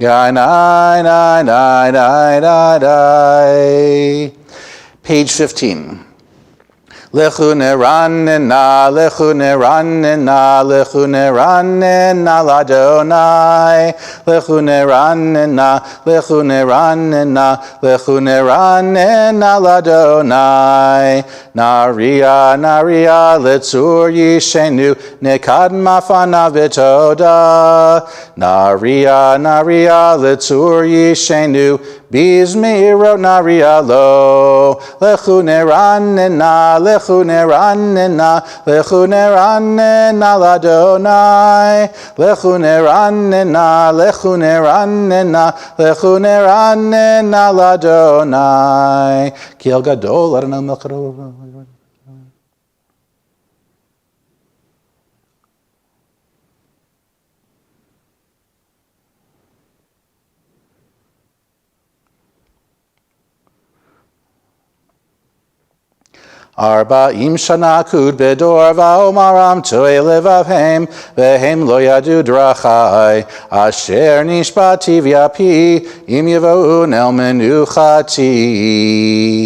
Yanai, nai, nai, nai, nai, nai. Page 15. Lechu neranena, lechu neranena, lechu neranena ladonai. Lechu neranena, lechu neranena, lechu neranena ladonai. Naria, naria, letzur yishenu, nekad mafana v'toda. Naria, naria, letzur yishenu, bizmiro naria lo. Lechu neranena, lechu neranena, lechu neranena ladonai. Lechu neranena, lechu neranena, lechu neranena ladonai. Kiel gadol Adonai melchado. Arba'im shana kud bedor va'omaram to'e levavhem vehem lo yadu drachai asher nishbati v'yapi im yavo'un el menuchati.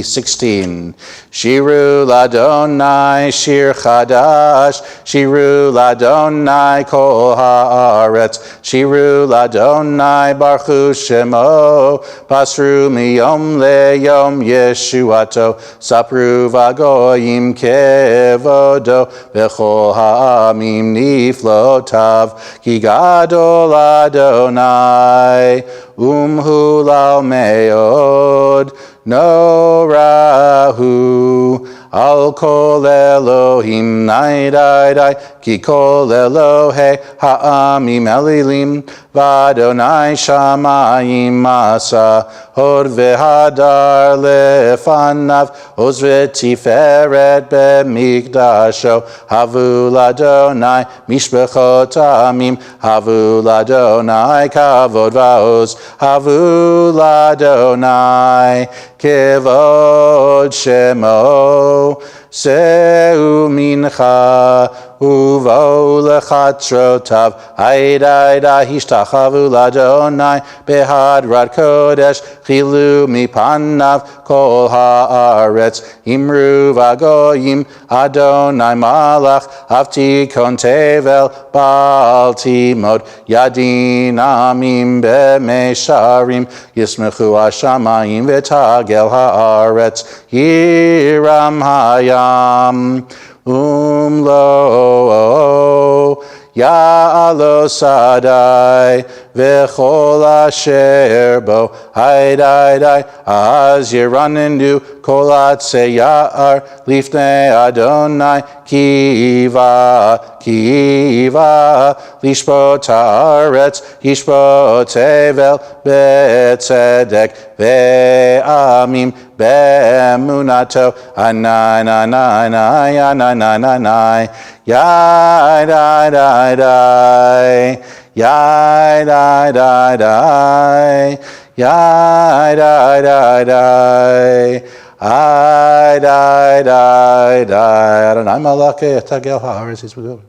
16. Shiru ladonai shir chadash, shiru ladonai kol haaretz, shiru ladonai baruchu shemo, basru miyom leyom yeshuato, sapru vagoyim kevodo, v'chol ha'amim niflotav, ki gadol Adonai, umhulal meod, no rahu al kol Elohim nai dai dai ki kol Elohe ha'amim elilim v'Adonai shamayim masa hod v'hadar lefanav oz v'tiferet b'mikdasho havu l'Adonai mishbechot amim havu l'Adonai kavod va'oz havu l'Adonai kevod shemo seu mincha uvo lechatrotav aida hishtachavu l'Adonai behadrat kodesh chilu mipanav kol haaretz imru vagoyim Adonai malach avti kon tevel bal timod yadin amim b'mesharim yismechu hashamayim v'tagel haaretz yiram hayam umlo ya'alo sadai v'chol asher bo haidai az yiranendu kol atzei ya'ar lifnei Adonai kiva lishpot haaretz yishpot tevel betzedek ve'amim be'emunato anai yai dai dai dai yai dai dai dai yai dai dai dai I die. Adonai malakeh tagel haaretz yisbegel.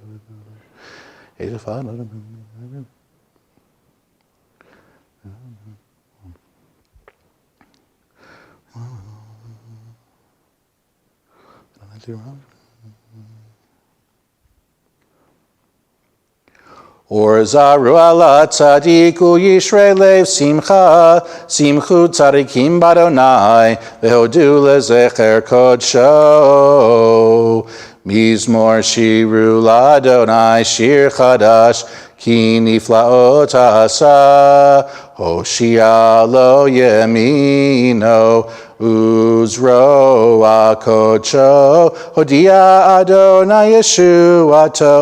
Or zaru ala tzadiku yishrei lev simcha, simchu tzadikim badonai, vehodu lezecher kodsho. Mizmor shiru ladonai shir chadash, ki niflaot asa, hoshia lo yemino, uzro akocho, hodia Adonai Yeshuato,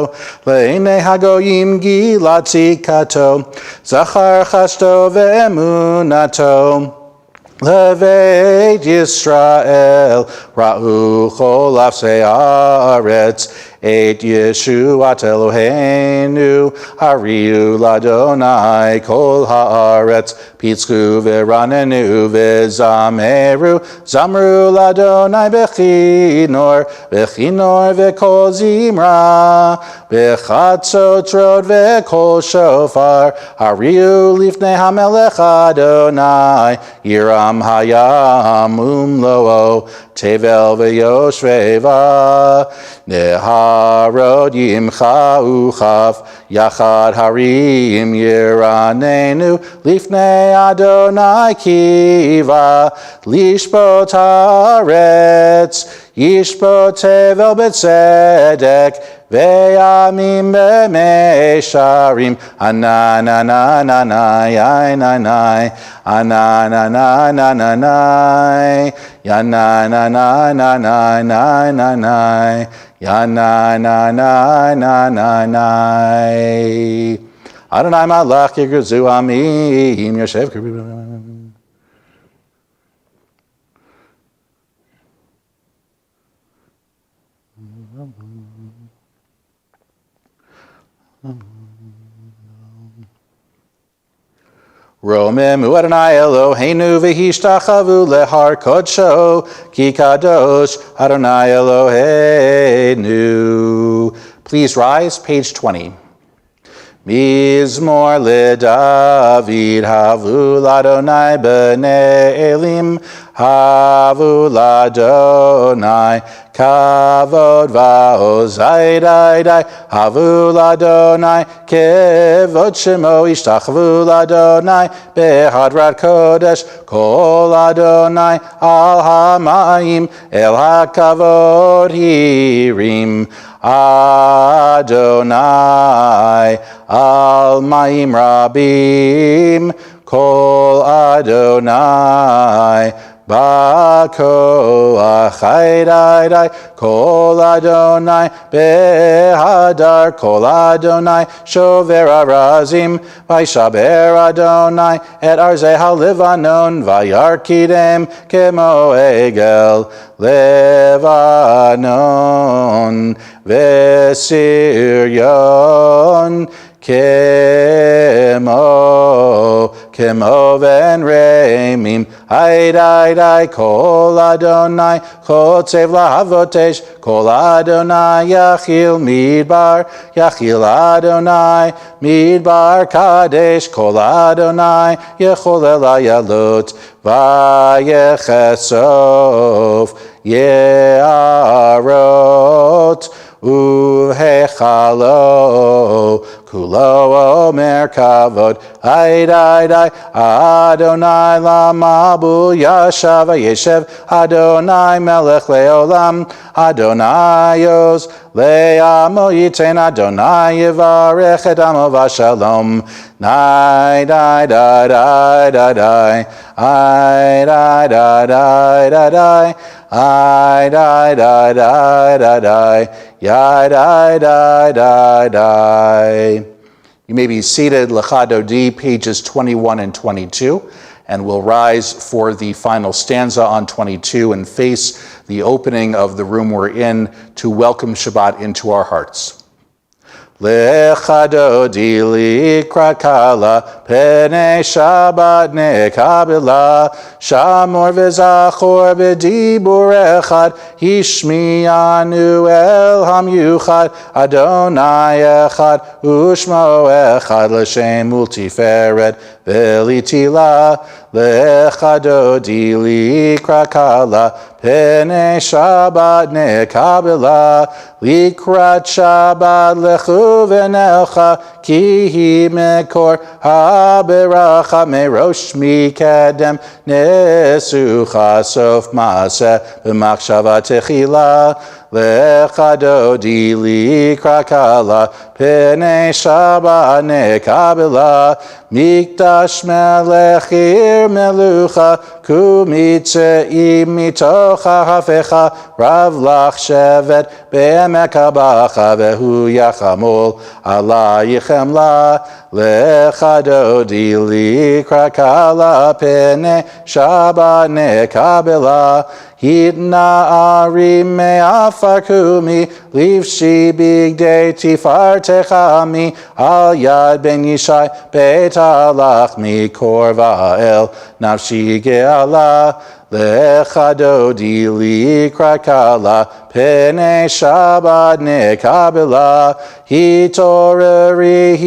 le'nei hagoyim gilatzikato, zachar chashto ve'emunato. Leveit Yisrael, Ra'u chol afsei haaretz, et Yeshuat Eloheinu, hariu ladonai kol haaretz, pitzchu v'ranenu v'zameru, zamru ladonai bechinor v'kol zimra, b'chatzot rod v'kol shofar, hariu lifnei hamelech Adonai, yiram hayam umloo, tevel v'yoshveva, neharod yimcha uchaf, yachad harim yiranenu, lifnei Adonai kiva, lishbot haaretz, yishbot tevel b'tzedek, ve'yamim b'meisharim, anananananai, ainanai, anananananai, yanananananai, yanananananai. Adonai malach yigurzu amim, yoshev kribim. Romemu Adonai Eloheinu v'hishtachavu lehar kodsho ki kadosh Adonai Eloheinu. Please rise, page 20. Mizmor leDavid havu ladonai b'nei Elim havu ladonai kavod va'oz dai havu ladonai kevod shemo ishtachvu ladonai behadrat kodesh kol Adonai al hamayim el hakavod hirim Adonai al ma'im rabim kol Adonai Ba'koach dai kol Adonai behadar kol Adonai shover arazim v'yishaber Adonai et arzei halevanon v'yarkidem kemo egel levanon v'siryon Kemo ven reimim, dai kol Adonai, chotzev lahavotesh, kol Adonai yachil midbar Adonai, midbar kadesh, kol Adonai yechol elayalot, vayechesof ye'arot, uvhechalo kulo omer kavod dai Adonai lamabu yashav yeshev Adonai melech leolam Adonai oz le'amo yiten Adonai yivarech et amo v'shalom dai You may be seated, Lechadodi, pages 21 and 22, and we'll rise for the final stanza on 22 and face the opening of the room we're in to welcome Shabbat into our hearts. Lechadodi likrat kala penei Shabbat nekabela shamor v'zachor b'dibur echad hishmianu el hamyuchad Adonai echad ushmo echad l'shem ultiferet v'litila lechadodi likrat kala penei Shabbat nekabela likrat Shabbat lechu v'nelcha ki hi mekor haberacha merosh mikedem nesucha sof maaseh b'machshava techila lechadodi likrat kala penei Shabbat nekabela mikdash melech ir melucha kumitzei mitocha hafecha rav lach shevet be'emek habacha vehu yachamol alayichem la lecha dodi likra kala pene Shabbat nekabela Hidna ari me'afar kumi livshi bigdei tifartechami al yad ben yishai beit halach mikor va'el nafshi ge'ala lecha dodi likra kala pene Shabbat nekabela hitoreri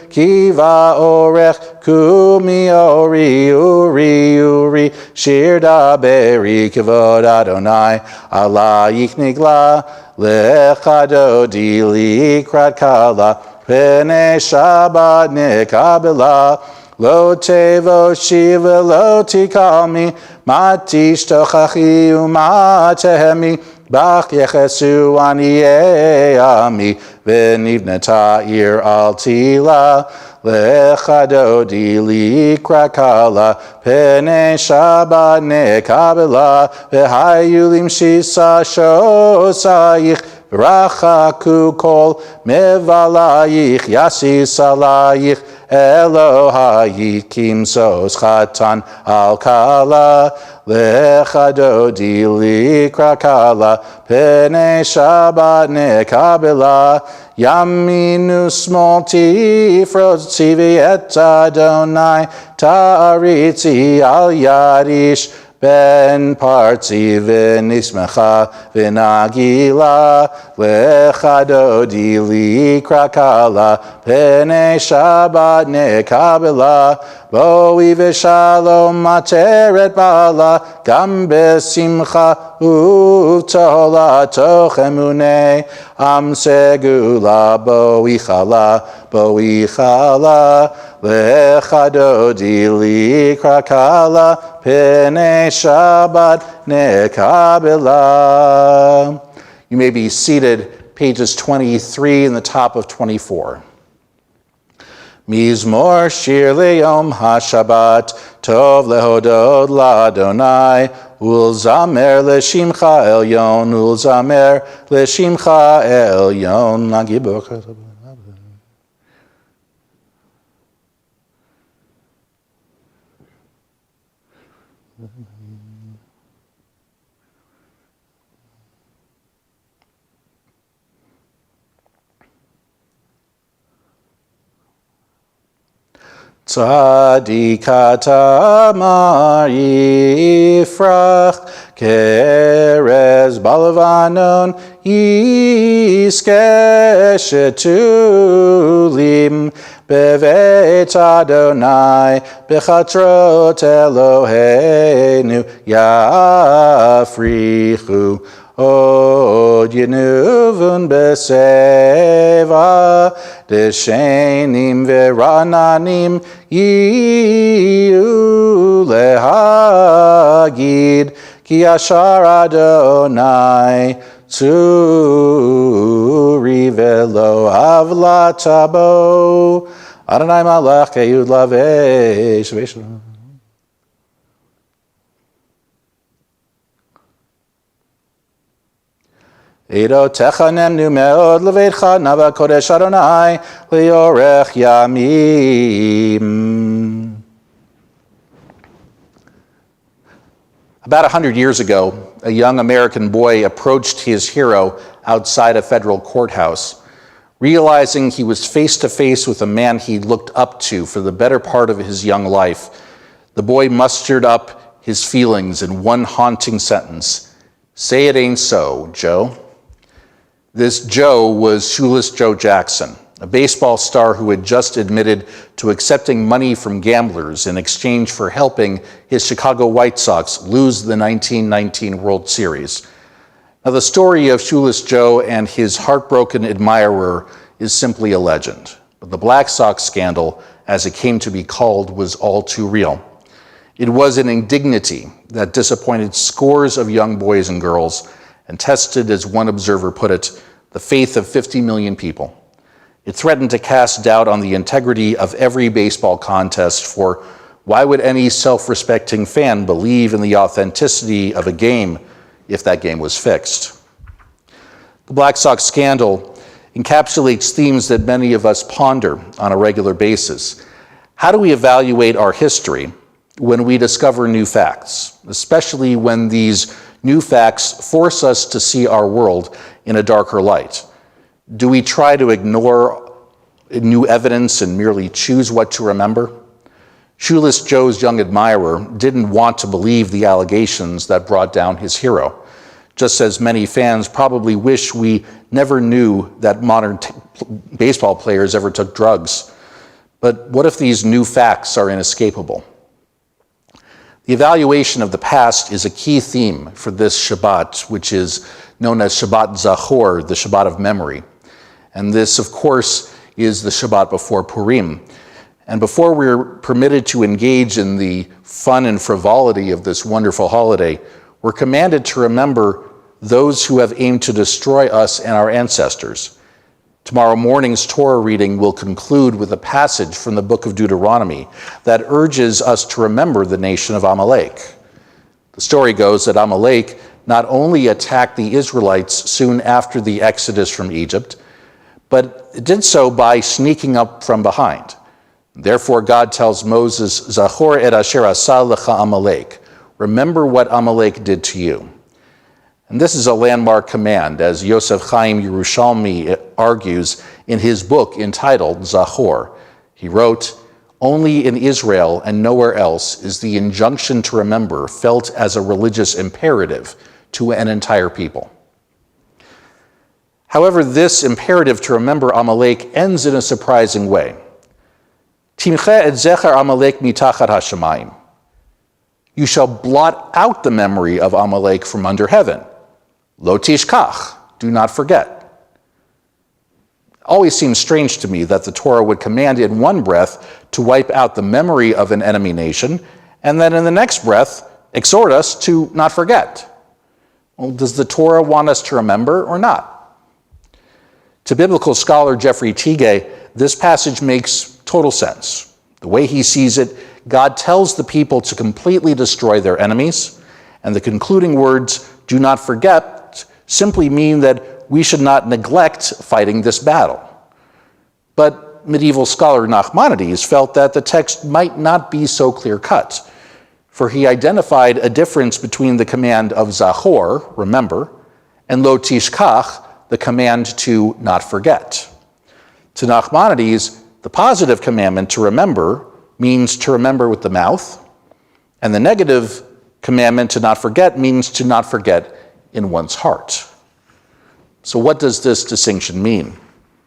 kiva orech kumi uri shir daberi kavod Adonai alayich nigla lecha dodi likrat kala pene Shabbat nekabela Lo tevo shiva lo tikami matish tochachi umatehemi bach yechesu aniyeami venivneta ir altila lecha dodi likra kala pene Shabbat nekabela v'hayulim shisa shosayich Rachaku kol mevalayich yasis alayich Elohayich kimsos chatan al kala lecha dodi likra kala pene Shabbat nekabela yaminu smol tifrot tzivi et Adonai ta'aritzi al yadish Ben partzi v'nismecha v'nagila lecha dodi likra kala pene Shabbat nekabela boi v'shalom materet bala gam besimcha uv'tola toch emunei am segula boi chala lecha dodi likra kala pene Shabbat nekabela. You may be seated, pages 23 and the top of 24. Mizmor shir leyom ha-Shabbat tov lehodod l'Adonai ulzamer l'shimcha elyon ulzamer l'shimcha elyon nagibur. Tzadikata mar yifrach kerez balavanon yiskeshetulim bevet Adonai bechatrot Eloheinu yafrichu od yenuvun beseva deshenim verananim yiyu lehagid ki ashar Adonai tzuri velo avlatabo Adonai malach keyud lavesh veshlo. Edo techanem nu meod leveitcha nava kodesh Adonai leorech yamim. About 100 years ago, a young American boy approached his hero outside a federal courthouse. Realizing he was face to face with a man he looked up to for the better part of his young life, the boy mustered up his feelings in one haunting sentence. Say it ain't so, Joe. This Joe was Shoeless Joe Jackson, a baseball star who had just admitted to accepting money from gamblers in exchange for helping his Chicago White Sox lose the 1919 World Series. Now, the story of Shoeless Joe and his heartbroken admirer is simply a legend, but the Black Sox scandal, as it came to be called, was all too real. It was an indignity that disappointed scores of young boys and girls and tested, as one observer put it, the faith of 50 million people. It threatened to cast doubt on the integrity of every baseball contest, for Why would any self-respecting fan believe in the authenticity of a game if that game was fixed? The Black Sox scandal encapsulates themes that many of us ponder on a regular basis. How do we evaluate our history when we discover new facts, especially when these new facts force us to see our world in a darker light? Do we try to ignore new evidence and merely choose what to remember? Shoeless Joe's young admirer didn't want to believe the allegations that brought down his hero, just as many fans probably wish we never knew that modern baseball players ever took drugs. But what if these new facts are inescapable? The evaluation of the past is a key theme for this Shabbat, which is known as Shabbat Zachor, the Shabbat of memory. And this, of course, is the Shabbat before Purim. And before we're permitted to engage in the fun and frivolity of this wonderful holiday, we're commanded to remember those who have aimed to destroy us and our ancestors. Tomorrow morning's Torah reading will conclude with a passage from the book of Deuteronomy that urges us to remember the nation of Amalek. The story goes that Amalek not only attacked the Israelites soon after the exodus from Egypt, but it did so by sneaking up from behind. Therefore, God tells Moses, Zachor et asher asa lecha Amalek. Remember what Amalek did to you. And this is a landmark command, as Yosef Chaim Yerushalmi argues in his book entitled Zachor. He wrote, "Only in Israel and nowhere else is the injunction to remember felt as a religious imperative to an entire people." However, this imperative to remember Amalek ends in a surprising way. Timche et zecher Amalek mitachat hashamayim. You shall blot out the memory of Amalek from under heaven. Lo tishkach, do not forget. It always seems strange to me that the Torah would command in one breath to wipe out the memory of an enemy nation, and then in the next breath exhort us to not forget. Well, does the Torah want us to remember or not? To biblical scholar Jeffrey Tigay, this passage makes total sense. The way he sees it, God tells the people to completely destroy their enemies, and the concluding words, do not forget, simply mean that we should not neglect fighting this battle. But medieval scholar Nachmanides felt that the text might not be so clear-cut, for he identified a difference between the command of Zachor, remember, and Lo Tishkach, the command to not forget. To Nachmanides, the positive commandment to remember means to remember with the mouth, and the negative commandment to not forget means to not forget in one's heart. So what does this distinction mean?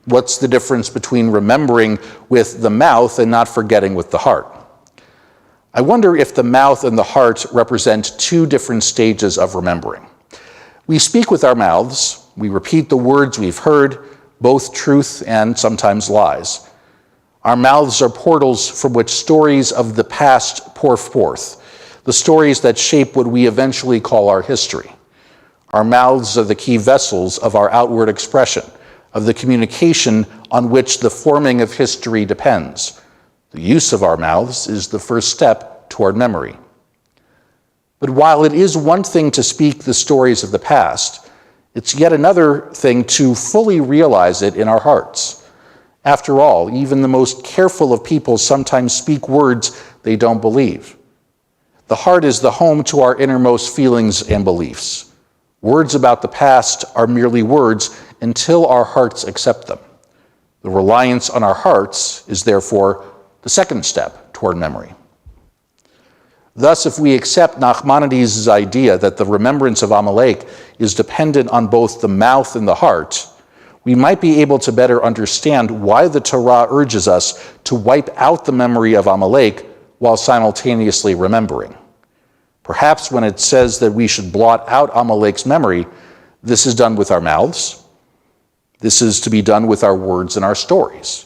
What's the difference between remembering with the mouth and not forgetting with the heart? I wonder if the mouth and the heart represent two different stages of remembering. We speak with our mouths, we repeat the words we've heard, both truth and sometimes lies. Our mouths are portals from which stories of the past pour forth, the stories that shape what we eventually call our history. Our mouths are the key vessels of our outward expression, of the communication on which the forming of history depends. The use of our mouths is the first step toward memory. But while it is one thing to speak the stories of the past, it's yet another thing to fully realize it in our hearts. After all, even the most careful of people sometimes speak words they don't believe. The heart is the home to our innermost feelings and beliefs. Words about the past are merely words until our hearts accept them. The reliance on our hearts is therefore the second step toward memory. Thus, if we accept Nachmanides' idea that the remembrance of Amalek is dependent on both the mouth and the heart, we might be able to better understand why the Torah urges us to wipe out the memory of Amalek while simultaneously remembering. Perhaps when it says that we should blot out Amalek's memory, this is done with our mouths. This is to be done with our words and our stories.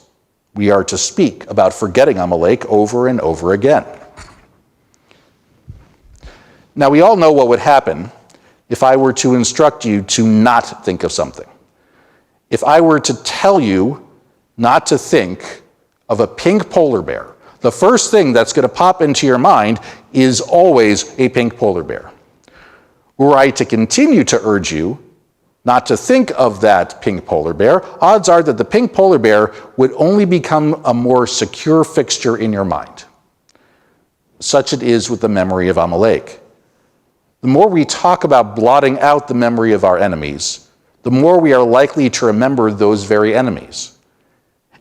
We are to speak about forgetting Amalek over and over again. Now, we all know what would happen if I were to instruct you to not think of something. If I were to tell you not to think of a pink polar bear the first thing that's going to pop into your mind is always a pink polar bear. Were I to continue to urge you not to think of that pink polar bear, odds are that the pink polar bear would only become a more secure fixture in your mind. Such it is with the memory of Amalek. The more we talk about blotting out the memory of our enemies, the more we are likely to remember those very enemies.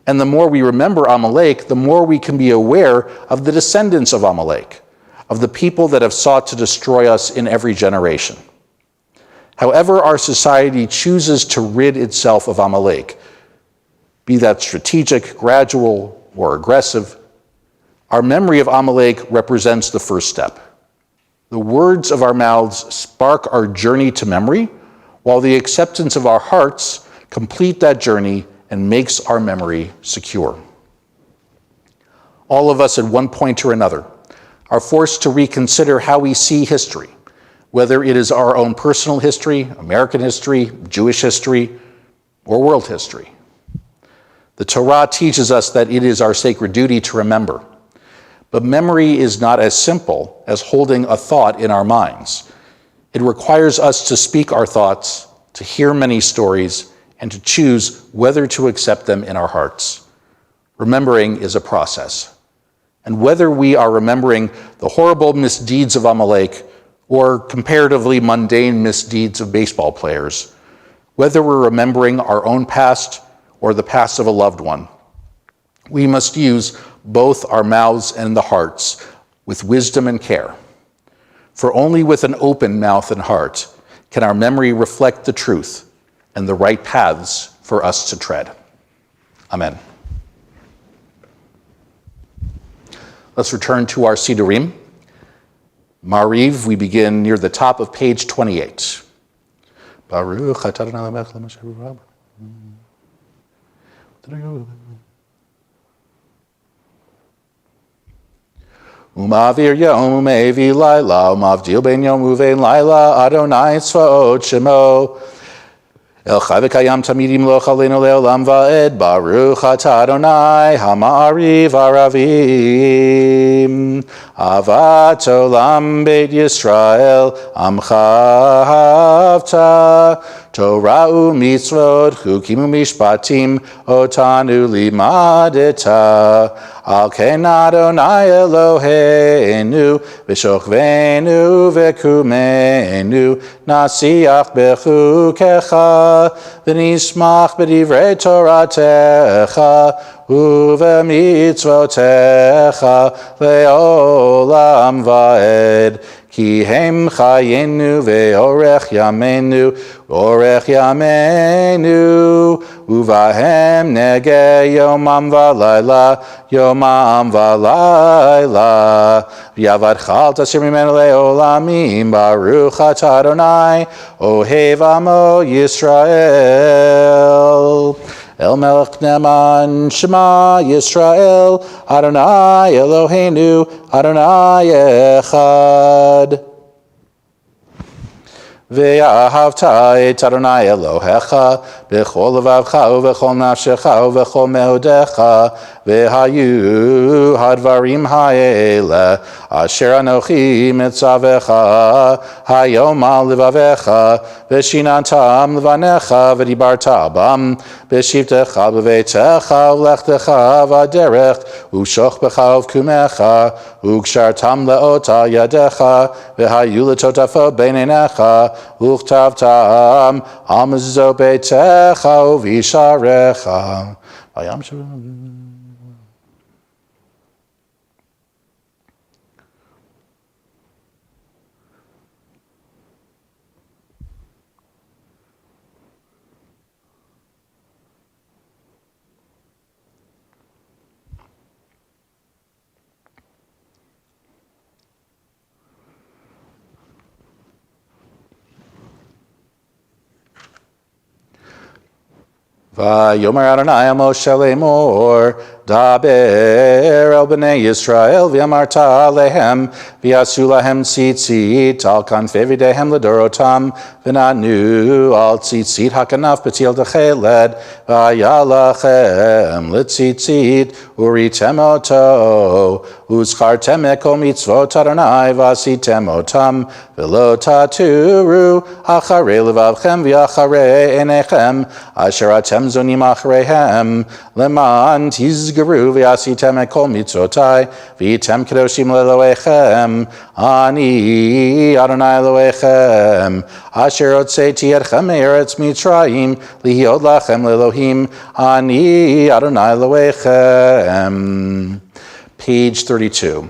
And the more we remember Amalek, the more we can be aware of the descendants of Amalek, of the people that have sought to destroy us in every generation. However our society chooses to rid itself of Amalek, be that strategic, gradual, or aggressive, our memory of Amalek represents the first step. The words of our mouths spark our journey to memory, while the acceptance of our hearts complete that journey and makes our memory secure. All of us at one point or another are forced to reconsider how we see history, whether it is our own personal history, American history, Jewish history, or world history. The Torah teaches us that it is our sacred duty to remember. But memory is not as simple as holding a thought in our minds. It requires us to speak our thoughts, to hear many stories, and to choose whether to accept them in our hearts. Remembering is a process. And whether we are remembering the horrible misdeeds of Amalek or comparatively mundane misdeeds of baseball players, whether we're remembering our own past or the past of a loved one, we must use both our mouths and the hearts with wisdom and care. For only with an open mouth and heart can our memory reflect the truth and the right paths for us to tread. Amen. Let's return to our Sidurim. Mariv, we begin near the top of page 28. Baruch atah Adonai Eloheinu melech haolam. Umavir yom umevi laila, umavdil ben yom uvein laila, Adonai tzvaot shemo. El chai v'kayam tamid yimloch aleinu le'olam va'ed, Baruch atah Adonai ha'ma'ariv aravim. Avat olam beit Yisrael, amcha ahavta. Torah u'mitzvot, chukim u'mishpatim, otanu limadeta. Al ken Adonai Eloheinu, v'shochvenu v'kumenu, nasiach bechukecha, v'nismach b'divrei Toratecha, u'v'mitzvotecha, le'olam va'ed. Ki hem chayenu ve'orech yamenu, orech yamenu, uvahem nege yomam v'layla, yomam v'layla. V'yavad tasir mimenu le'olamim, Baruch atah Adonai, ohev amo Yisrael. El Melech Neman Shema Yisrael, Adonai Eloheinu, Adonai Echad. Ve'ahavta et Adonai Elohecha, b'chol levavcha u'v'chol nafshecha u'v'chol meodecha, ve'hayu hadvarim ha'ele, asher anochi mitzavecha, hayom al levavecha, v'shinantam levanecha, v'dibarta bam, v'shivtecha b'veitecha, u'lechtecha v'aderech, u'shochbecha u'v'kumecha, u'kshartam le'ota yadecha, v'hayu letotafot beinenecha, Uchtavtam amzo beitecha uvisharecha. Vayam shalom. Vayomer Adonai Moshe lemor, Daber el b'nei Yisrael v'yamarta alehem v'yasu lahem tzitzit al kanfei v'dehem l'dorotam v'nanu al tzitzit hakanaf b'til decheled v'ayalachem l'tzitzit uritem oto uzchartem eko mitzvot Adonai v'asitem otam v'lo taturu acharei levavchem v'acharei enechem asher atem zonim achareihem leman tizgeru v'asitem ekol mitzotai v'item kedoshim leloechem ani Adonai Elohechem asher otzeti etchem me'eretz Mitzrayim lihiod lachem lelohim ani Adonai Elohechem. Page 32.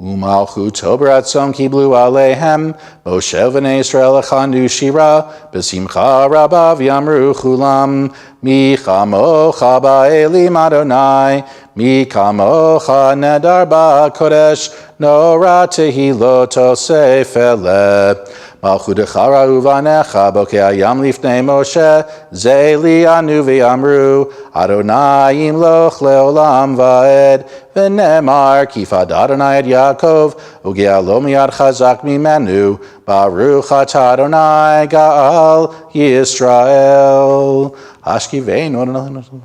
Umalchut Toberatzom Kiblu Alehem Moshe v'nei Yisrael Echandu Shira B'simcha Rabba V'yamru Chulam Mi chamocha ba'elim Adonai Mi kamocha nedar ba'kodesh Nora tehilot osef ele Malchut Echara uvanecha Bokei hayam lifnei Moshe Zeli anu v'yamru Adonai imloch leolam va'ed V'nemar kifad Adonai et Yaakov Ugealo miyad chazak mimenu Baruch atah Adonai Gaal Yisrael Ashkiveinu.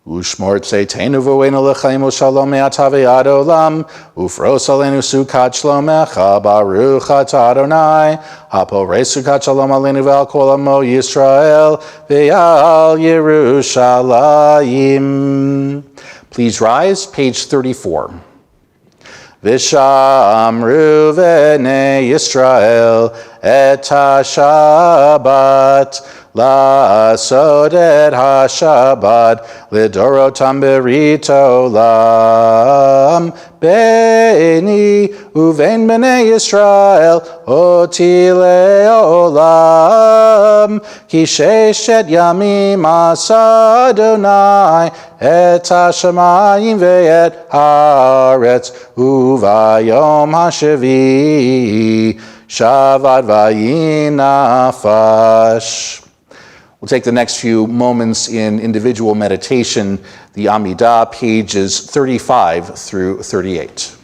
Ushmor tzeitenu v'oenu l'chaim u'shalom me'ata ve'ad olam ufros alenu sukat shlomecha baruch atah Adonai haporei sukat shalom alenu ve'al kol amo Yisrael ve'al Yerushalayim. Please rise, page 34. V'shamru v'nei Yisrael et ha-shabbat La'asod et ha-shabbat lidorotam berit olam beini uvein b'nei Yisrael oti le'olam ki sheshet yamim asa Adonai et ha-shamayim ve'et haaretz uvayom ha-shevi shavad vayinafash. We'll take the next few moments in individual meditation, the Amidah, pages 35 through 38.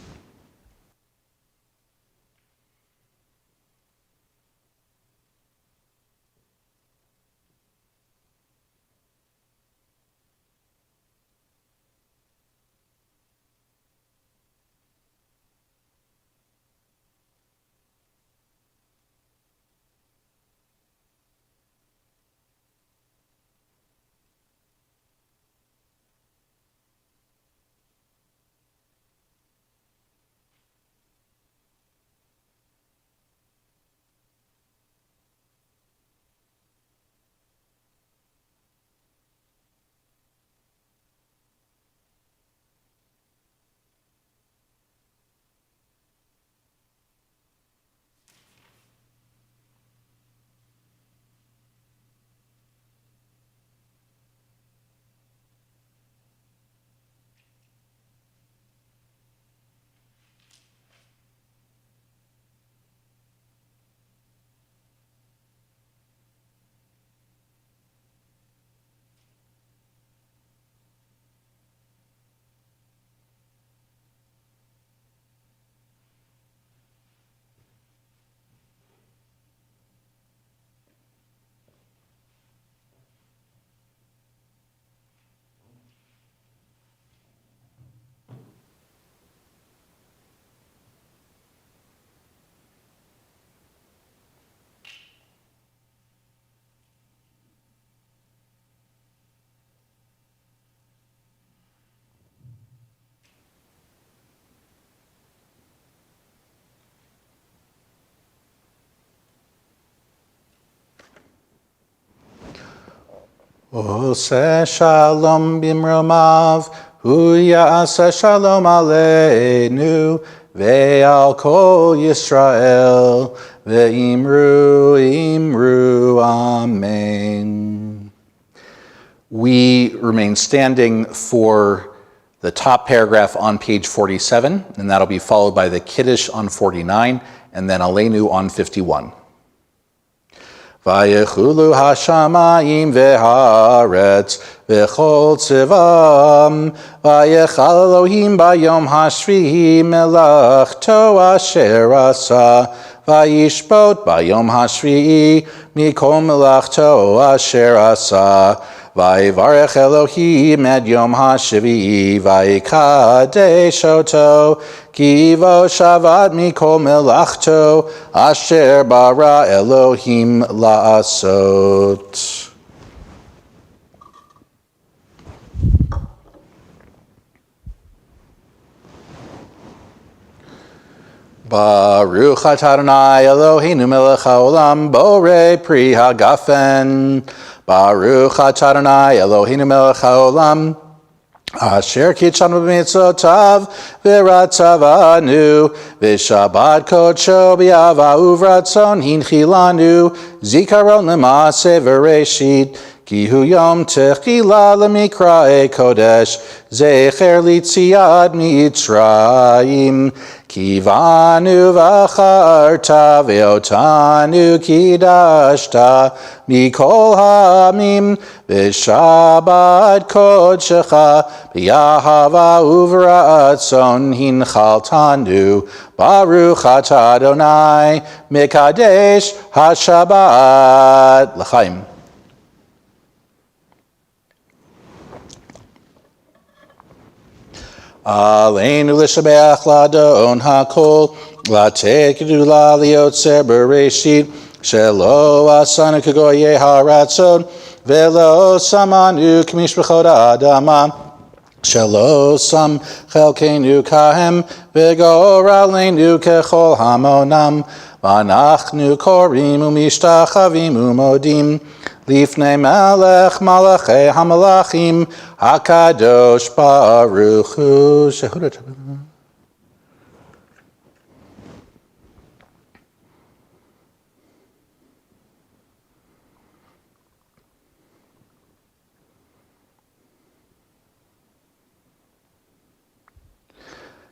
Ose shalom bimromav, hu ya'aseh shalom aleinu, ve'al kol Yisrael, ve'imru imru amen. We remain standing for the top paragraph on page 47, and that'll be followed by the Kiddush on 49, and then Aleinu on 51. Vayechulu hashamayim ve'haaretz v'chol tzivam vayechal Elohim bayom hashvi'i melachto asher asa vayishbot bayom hashvi'i mikol melachto asher asa Vayivarech Elohim et yom hashvi'i vayikadesh oto ki vo shavat mikol melachto asher bara Elohim la'asot. Baruch atah Adonai Eloheinu melech haolam borei pri hagafen. Baruch atah Adonai Eloheinu melech haolam asher kitshanu b'mitzvotav v'ratzavanu v'shabbat kodsho b'yava uvratzon hinchilanu zikaron l'maaseh v'reshit ki hu yom techila l'mikra'e kodesh zecher litziad mitzrayim Kivanu v'acharta ve'otanu kidashta mikol ha'amim v'shabbat kodshecha b'yahava uvratzon hinchaltanu baruch atah Adonai mekadesh hashabbat l'chaim. Aleinu l'shabeach l'adon hakol l'ateh kedula liotzer bereshit shelo asanu kagoye haratzon velo samanu k'mishpachot adama shelo sam chelkenu kahem v'goralenu kechol hamonam v'anachnu korim umishtachavim umodim Lifnei melech malachei hamalachim hakadosh baruch hu.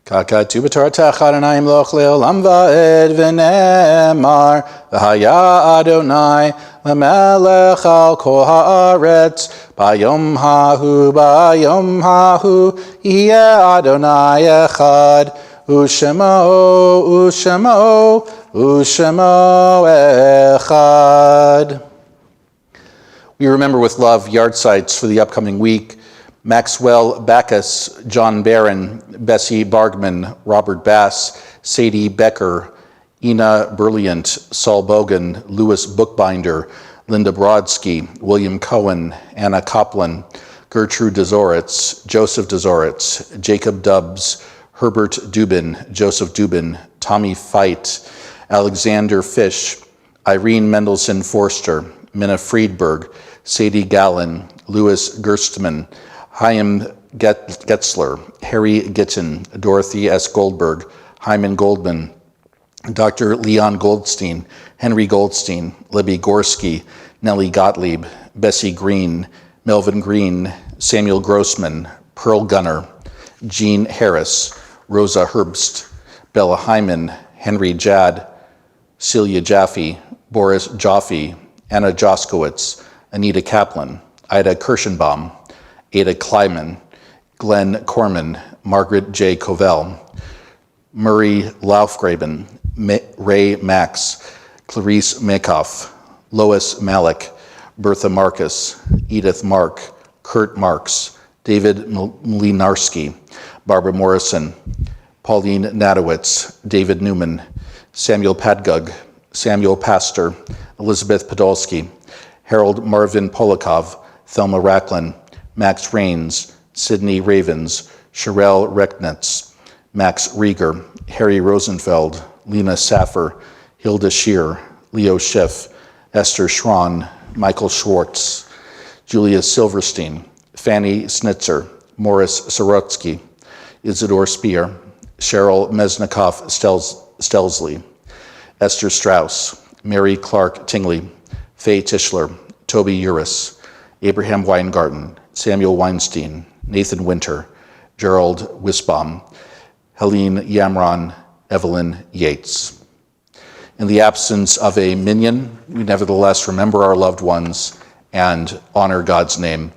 Kakatu b'toratecha Adonai imloch le'olam va'ed v'ne'emar v'haya Adonai l'melech al kol ha'aretz bayom hahu yeh Adonai echad u'shemo echad. We remember with love yard-sites for the upcoming week. Maxwell Backus, John Barron, Bessie Bargman, Robert Bass, Sadie Becker, Ina Brilliant, Saul Bogan, Louis Bookbinder, Linda Brodsky, William Cohen, Anna Copland, Gertrude Desoritz, Joseph Desoritz, Jacob Dubbs, Herbert Dubin, Joseph Dubin, Tommy Feit, Alexander Fish, Irene Mendelson Forster, Minna Friedberg, Sadie Gallen, Louis Gerstmann, Chaim Getzler, Harry Gittin, Dorothy S. Goldberg, Hyman Goldman, Dr. Leon Goldstein, Henry Goldstein, Libby Gorski, Nellie Gottlieb, Bessie Green, Melvin Green, Samuel Grossman, Pearl Gunner, Jean Harris, Rosa Herbst, Bella Hyman, Henry Jadd, Celia Jaffe, Boris Jaffe, Anna Joskowitz, Anita Kaplan, Ida Kirschenbaum, Ada Kleiman, Glenn Corman, Margaret J. Covell, Murray Laufgraben, Ray Max, Clarice Makoff, Lois Malik, Bertha Marcus, Edith Mark, Kurt Marks, David Mlinarski, Barbara Morrison, Pauline Nadowitz, David Newman, Samuel Padgug, Samuel Pastor, Elizabeth Podolsky, Harold Marvin Polakov, Thelma Racklin, Max Rains, Sidney Ravens, Sherelle Recknitz, Max Rieger, Harry Rosenfeld, Lena Saffer, Hilda Shear, Leo Schiff, Esther Schron, Michael Schwartz, Julia Silverstein, Fanny Snitzer, Morris Sorotsky, Isidore Spear, Cheryl Mesnikoff Stelsley, Esther Strauss, Mary Clark Tingley, Faye Tischler, Toby Uris, Abraham Weingarten, Samuel Weinstein, Nathan Winter, Gerald Wisbaum, Helene Yamron, Evelyn Yates. In the absence of a minion, we nevertheless remember our loved ones and honor God's name.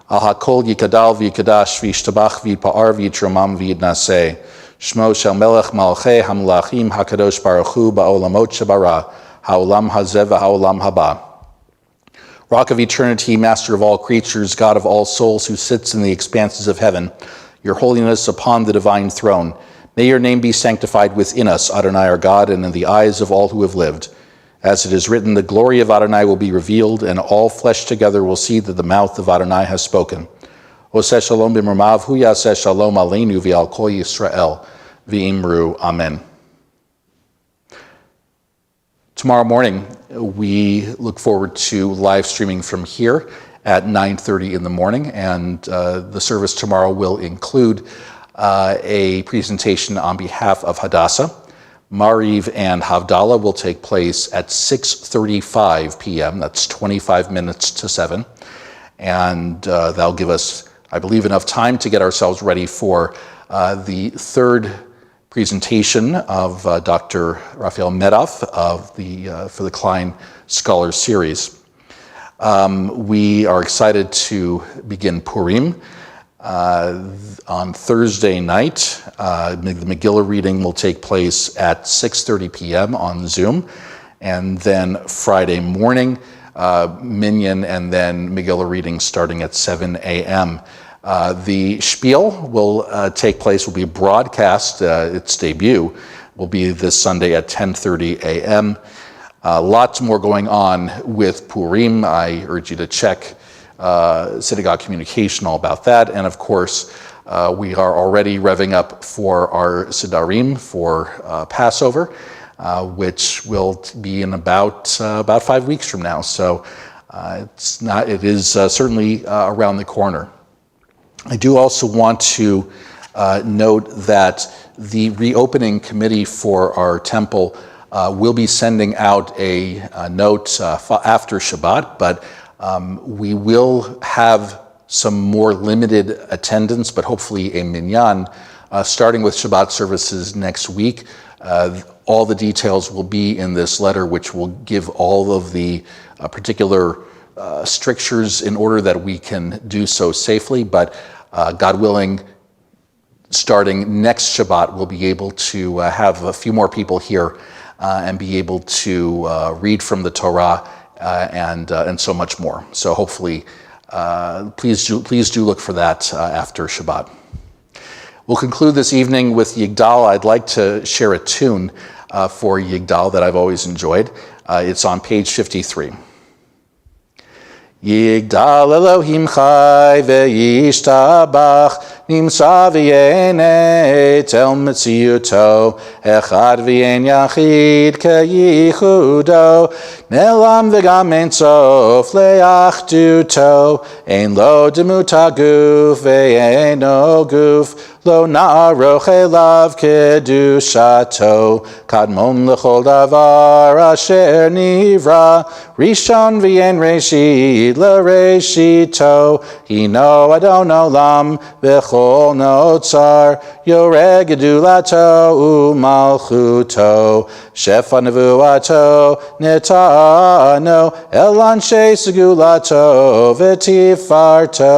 Ahakol yikadal v'yikadash v'yishtabach v'yipa'ar v'yitromam v'yidnaseh. Shmo shel melech malchei hamlachim hakadosh baruch hu ba'olamot shebara, ha'olam hazeh v'ha'olam haba. Rock of eternity, master of all creatures, God of all souls who sits in the expanses of heaven, your holiness upon the divine throne. May your name be sanctified within us, Adonai our God, and in the eyes of all who have lived. As it is written, the glory of Adonai will be revealed, and all flesh together will see that the mouth of Adonai has spoken. Oseh shalom b'mermav, hu yaseh shalom aleinu v'al kol Yisrael v'imru. Amen. Tomorrow morning, we look forward to live streaming from here at 9:30 in the morning, and the service tomorrow will include a presentation on behalf of Hadassah. Mariv and Havdalah will take place at 6:35 p.m. That's 25 minutes to 7. And that'll give us, I believe, enough time to get ourselves ready for the third presentation of Dr. Raphael Medoff for the Klein Scholar Series. We are excited to begin Purim. On Thursday night, the Megillah reading will take place at 6:30 p.m. on Zoom, and then Friday morning, Minyan, and then Megillah reading starting at 7 a.m. The spiel will be broadcast. Its debut will be this Sunday at 10:30 a.m. Lots more going on with Purim. I urge you to check synagogue communication all about that. And of course, we are already revving up for our Sidarim for Passover, which will be in about 5 weeks from now. So it is certainly around the corner. I do also want to note that the reopening committee for our temple will be sending out a note after Shabbat, but we will have some more limited attendance, but hopefully a minyan, starting with Shabbat services next week. All the details will be in this letter, which will give all of the particular strictures in order that we can do so safely. But God willing, starting next Shabbat, we'll be able to have a few more people here and be able to read from the Torah and so much more. So hopefully, please do look for that after Shabbat. We'll conclude this evening with Yigdal. I'd like to share a tune for Yigdal that I've always enjoyed. It's on page 53. Yigdal Elohim chai ve'yishtabach nimsa v'yenet el metziuto echad v'yen yachid keyichudo nelam v'gam ein sof le'achduto ein lo demuta guf ve'eno guf lo na'aroch elav kedushato kadmon l'chol davar asher nivra rishon v'yen reshit l'reshito hino adon olam v'chol notzar yoreh gedulato u'malchuto shefa nevuato netano el anshe segulato v'tifarto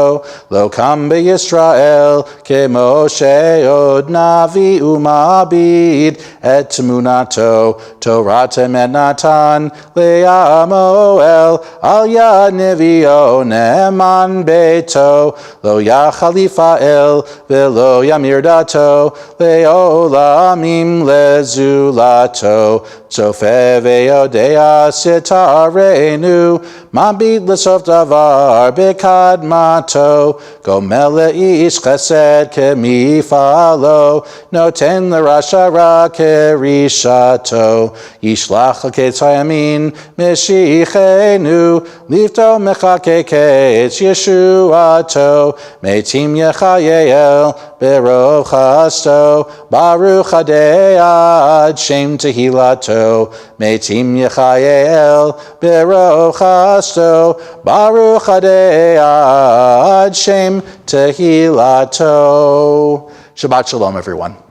lo kam be'Yisrael kemo Sheod Navi Umabid et Munato Toratem et Natan Leamoel Al Yad Nevio Neman Beto Lo Yachalifa El Yisrael, velo yamir dato, leolamim lezulato, tzofe ve'odea sitarenu, mabit lesof davar b'kadmato, gomel le'ish chesed kemifalo, noten l'rasha ra kerishato, yishlach l'ketz hayamin mishichenu, lifto mechake ketz yeshuato, metim yechayel berov chasto, baruch adei ad shem tehilato, metim yechayel berov chasto, baruch adei ad shem tehilato. Shabbat shalom, everyone.